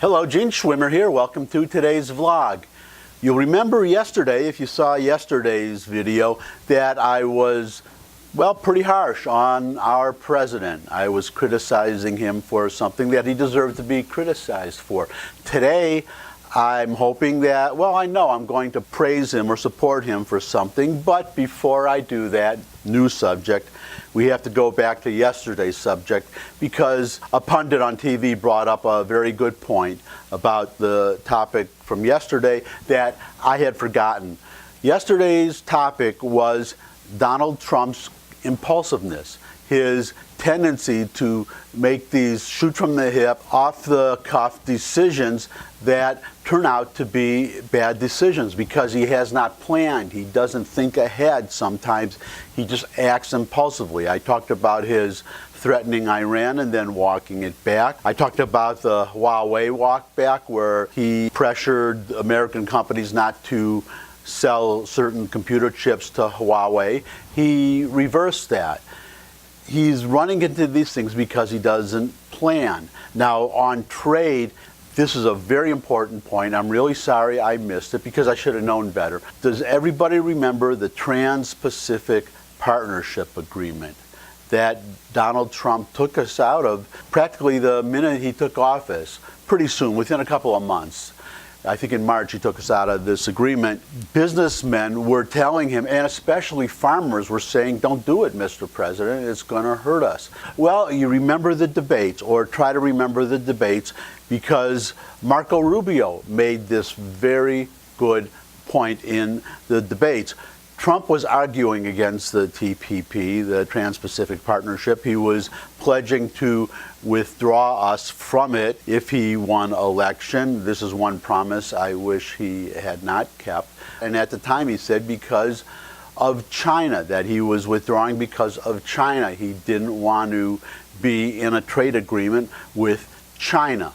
Hello, Gene Schwimmer here. Welcome to today's vlog. You'll remember yesterday, if you saw yesterday's video, that I was, well, pretty harsh on our president. I was criticizing him for something that he deserved to be criticized for. Today, I'm hoping that, well, I know I'm going to praise him or support him for something, but before I do that, new subject, we have to go back to yesterday's subject because a pundit on TV brought up a very good point about the topic from yesterday that I had forgotten. Yesterday's topic was Donald Trump's impulsiveness, his tendency to make these shoot from the hip, off the cuff decisions that turn out to be bad decisions because he has not planned. He doesn't think ahead sometimes. He just acts impulsively. I talked about his threatening Iran and then walking it back. I talked about the Huawei walk back where he pressured American companies not to sell certain computer chips to Huawei. He reversed that. He's running into these things because he doesn't plan. Now, on trade, this is a very important point. I'm really sorry I missed it because I should have known better. Does everybody remember the Trans-Pacific Partnership Agreement that Donald Trump took us out of practically the minute he took office? Pretty soon, within a couple of months. I think in March he took us out of this agreement. Businessmen were telling him, and especially farmers were saying, don't do it, Mr. President, it's going to hurt us. Well, you remember the debates, or try to remember the debates, because Marco Rubio made this very good point in the debates. Trump was arguing against the TPP, the Trans-Pacific Partnership. He was pledging to withdraw us from it if he won election. This is one promise I wish he had not kept. And at the time he said because of China, that he was withdrawing because of China. He didn't want to be in a trade agreement with China.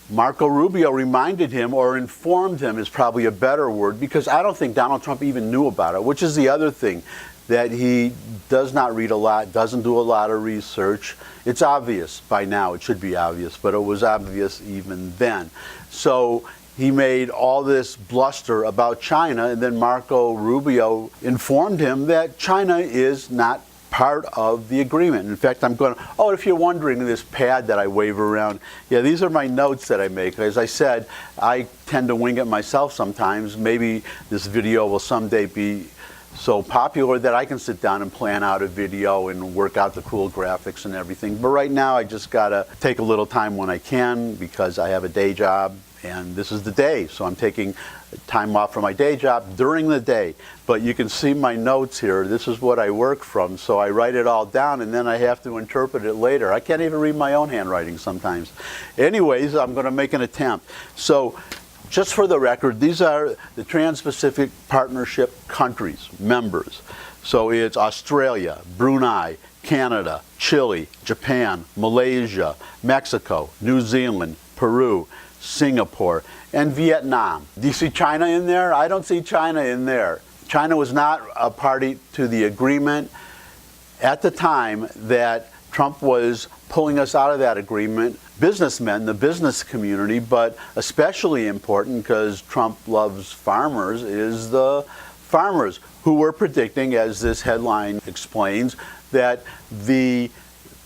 Marco Rubio reminded him, or informed him is probably a better word, because I don't think Donald Trump even knew about it, which is the other thing, that he does not read a lot, doesn't do a lot of research. It's obvious by now, it should be obvious, but it was obvious even then. So he made all this bluster about China, and then Marco Rubio informed him that China is not part of the agreement. In fact, I'm going to, oh, if you're wondering, this pad that I wave around, yeah, these are my notes that I make. As I said, I tend to wing it myself sometimes. Maybe this video will someday be so popular that I can sit down and plan out a video and work out the cool graphics and everything. But right now, I just got to take a little time when I can because I have a day job. And this is the day, so I'm taking time off from my day job during the day. But you can see my notes here. This is what I work from, so I write it all down, and then I have to interpret it later. I can't even read my own handwriting sometimes. Anyways, I'm going to make an attempt. So, just for the record, these are the Trans-Pacific Partnership countries, members. So it's Australia, Brunei, Canada, Chile, Japan, Malaysia, Mexico, New Zealand, Peru, Singapore, and Vietnam. Do you see China in there? I don't see China in there. China was not a party to the agreement at the time that Trump was pulling us out of that agreement. Businessmen, the business community, but especially important because Trump loves farmers, is the farmers who were predicting, as this headline explains, that the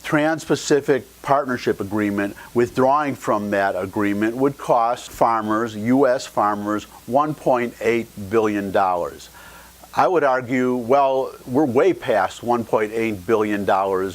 Trans-Pacific Partnership Agreement, withdrawing from that agreement, would cost farmers, U.S. farmers, $1.8 billion. I would argue, well, we're way past $1.8 billion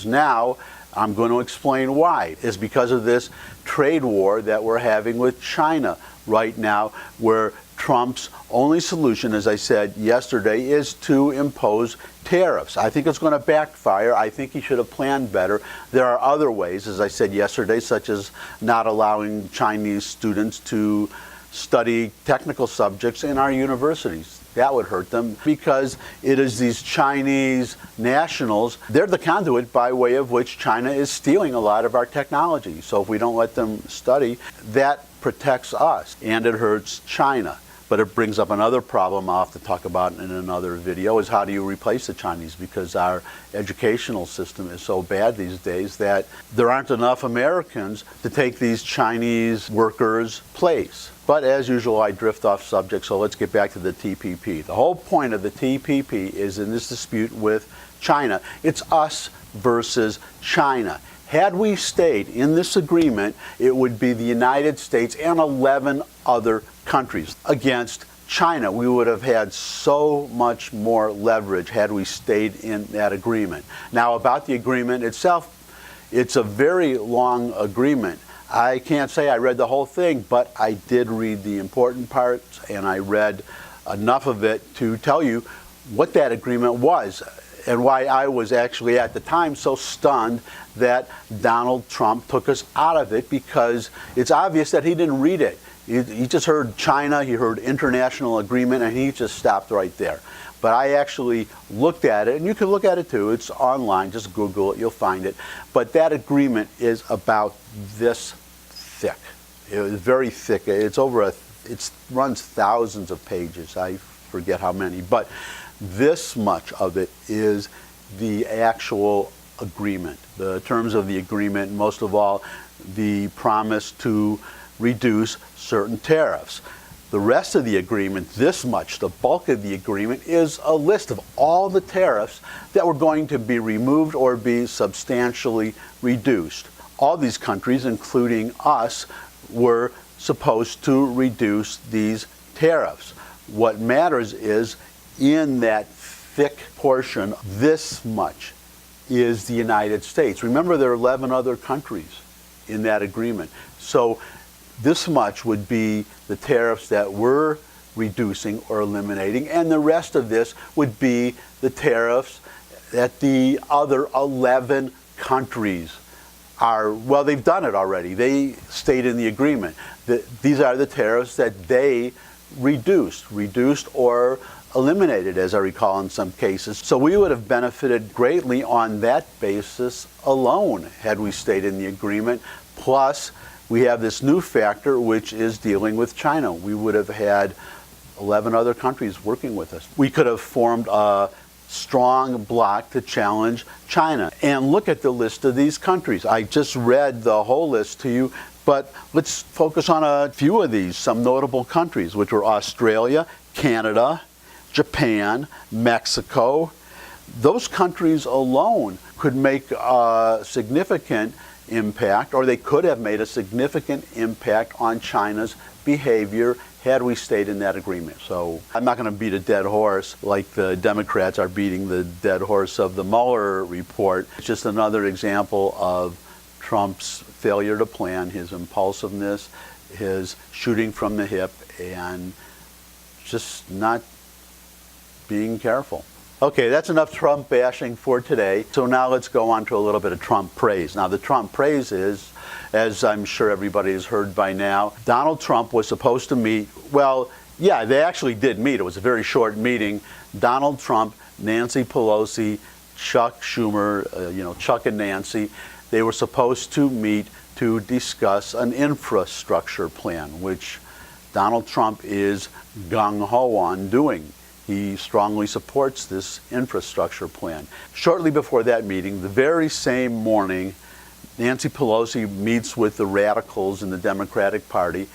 now. I'm going to explain why. It's because of this trade war that we're having with China right now, where Trump's only solution, as I said yesterday, is to impose tariffs. I think it's going to backfire. I think he should have planned better. There are other ways, as I said yesterday, such as not allowing Chinese students to study technical subjects in our universities. That would hurt them because it is these Chinese nationals, they're the conduit by way of which China is stealing a lot of our technology. So if we don't let them study, that protects us and it hurts China. But it brings up another problem I'll have to talk about in another video, is how do you replace the Chinese? Because our educational system is so bad these days that there aren't enough Americans to take these Chinese workers' place. But as usual, I drift off subject, so let's get back to the TPP. The whole point of the TPP is in this dispute with China. It's us versus China. Had we stayed in this agreement, it would be the United States and 11 other countries against China. We would have had so much more leverage had we stayed in that agreement. Now, about the agreement itself, it's a very long agreement. I can't say I read the whole thing, but I did read the important parts, and I read enough of it to tell you what that agreement was and why I was actually at the time so stunned that Donald Trump took us out of it, because it's obvious that he didn't read it. He just heard China, he heard international agreement, and he just stopped right there. But I actually looked at it, and you can look at it too. It's online. Just Google it. You'll find it. But that agreement is about this thick. It was very thick. It's it runs thousands of pages. I forget how many. But this much of it is the actual agreement, the terms of the agreement, most of all, the promise to reduce certain tariffs. The rest of the agreement, this much, the bulk of the agreement, is a list of all the tariffs that were going to be removed or be substantially reduced. All these countries, including us, were supposed to reduce these tariffs. What matters is, in that thick portion, this much is the United States. Remember, there are 11 other countries in that agreement. So this much would be the tariffs that we're reducing or eliminating, and the rest of this would be the tariffs that the other 11 countries are, well, they've done it already. They stayed in the agreement. These are the tariffs that they reduced or eliminated, as I recall, in some cases. So we would have benefited greatly on that basis alone had we stayed in the agreement. Plus, we have this new factor, which is dealing with China. We would have had 11 other countries working with us. We could have formed a strong bloc to challenge China. And look at the list of these countries. I just read the whole list to you, but let's focus on a few of these, some notable countries, which were Australia, Canada, Japan, Mexico. Those countries alone could make a significant impact, or they could have made a significant impact on China's behavior had we stayed in that agreement. So I'm not going to beat a dead horse like the Democrats are beating the dead horse of the Mueller report. It's just another example of Trump's failure to plan, his impulsiveness, his shooting from the hip, and just not being careful. Okay, that's enough Trump bashing for today. So now let's go on to a little bit of Trump praise. Now, the Trump praise is, as I'm sure everybody has heard by now, Donald Trump was supposed to meet, well, yeah, they actually did meet. It was a very short meeting. Donald Trump, Nancy Pelosi, Chuck Schumer, Chuck and Nancy, they were supposed to meet to discuss an infrastructure plan, which Donald Trump is gung-ho on doing. He strongly supports this infrastructure plan. Shortly before that meeting, the very same morning, Nancy Pelosi meets with the radicals in the Democratic Party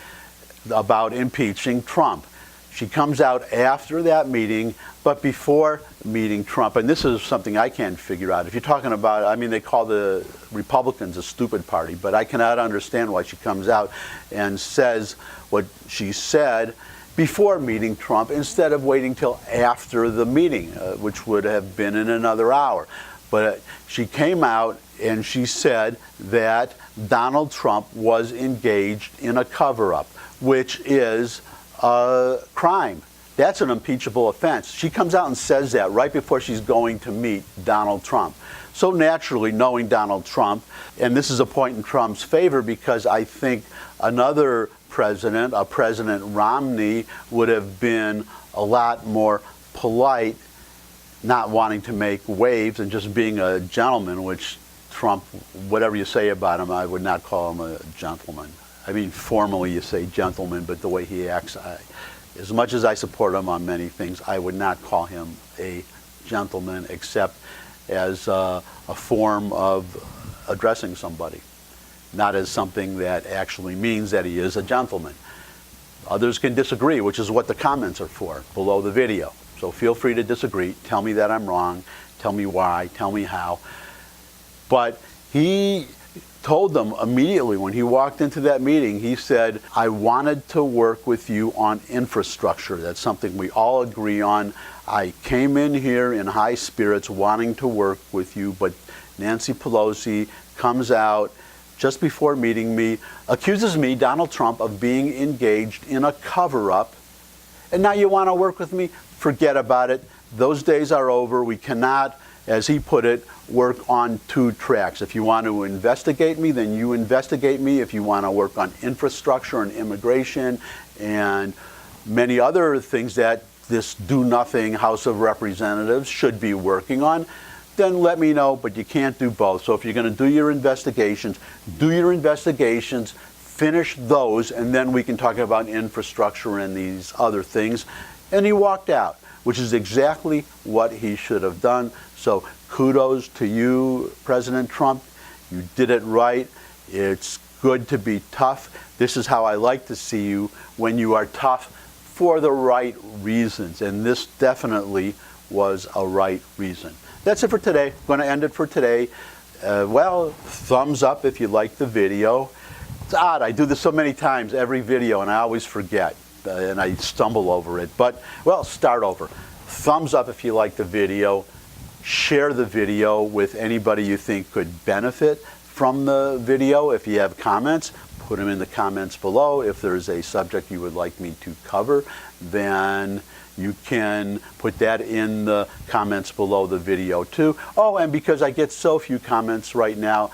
about impeaching Trump. She comes out after that meeting, but before meeting Trump, and this is something I can't figure out. If you're talking about, I mean, they call the Republicans a stupid party, but I cannot understand why she comes out and says what she said before meeting Trump instead of waiting till after the meeting, which would have been in another hour. But she came out and she said that Donald Trump was engaged in a cover-up, which is a crime. That's an impeachable offense. She comes out and says that right before she's going to meet Donald Trump. So naturally, knowing Donald Trump, and this is a point in Trump's favor because I think another president, a President Romney, would have been a lot more polite, not wanting to make waves and just being a gentleman, which Trump, whatever you say about him, I would not call him a gentleman. I mean, formally you say gentleman, but the way he acts, As much as I support him on many things, I would not call him a gentleman except as a form of addressing somebody, not as something that actually means that he is a gentleman. Others can disagree, which is what the comments are for below the video. So feel free to disagree. Tell me that I'm wrong. Tell me why. Tell me how. But he told them immediately when he walked into that meeting, he said, I wanted to work with you on infrastructure. That's something we all agree on. I came in here in high spirits wanting to work with you, but Nancy Pelosi comes out just before meeting me, accuses me, Donald Trump, of being engaged in a cover-up. And now you want to work with me? Forget about it. Those days are over. We cannot, as he put it, work on two tracks. If you want to investigate me, then you investigate me. If you want to work on infrastructure and immigration and many other things that this do-nothing House of Representatives should be working on, then let me know, but you can't do both. So if you're going to do your investigations, finish those, and then we can talk about infrastructure and these other things. And he walked out, which is exactly what he should have done. So kudos to you, President Trump. You did it right. It's good to be tough. This is how I like to see you, when you are tough for the right reasons. And this definitely was a right reason. That's it for today. I'm going to end it for today. Well, thumbs up if you liked the video. It's odd. I do this so many times, every video, and I always forget. And I stumble over it. But, well, start over. Thumbs up if you like the video. Share the video with anybody you think could benefit from the video. If you have comments, put them in the comments below. If there's a subject you would like me to cover, then you can put that in the comments below the video too. Oh, and because I get so few comments right now,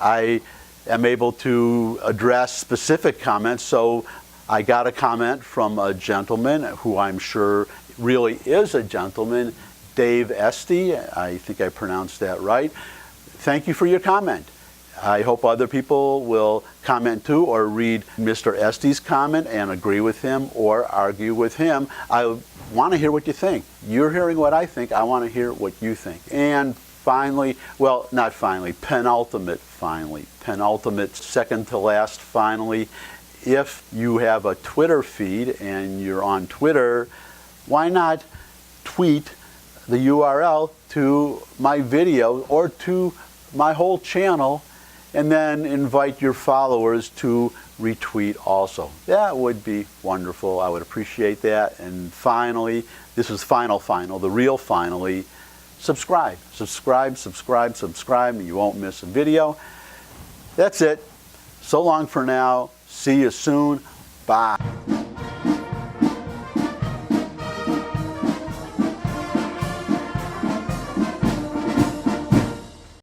I am able to address specific comments. So I got a comment from a gentleman who I'm sure really is a gentleman, Dave Esty. I think I pronounced that right. Thank you for your comment. I hope other people will comment too, or read Mr. Esty's comment and agree with him or argue with him. I want to hear what you think. You're hearing what I think. I want to hear what you think. And finally, well, not finally, penultimate, second to last, finally, if you have a Twitter feed and you're on Twitter, why not tweet the URL to my video or to my whole channel, and then invite your followers to retweet also. That would be wonderful. I would appreciate that. And finally, this is the real finally, subscribe. You won't miss a video. That's it. So long for now. See you soon. Bye.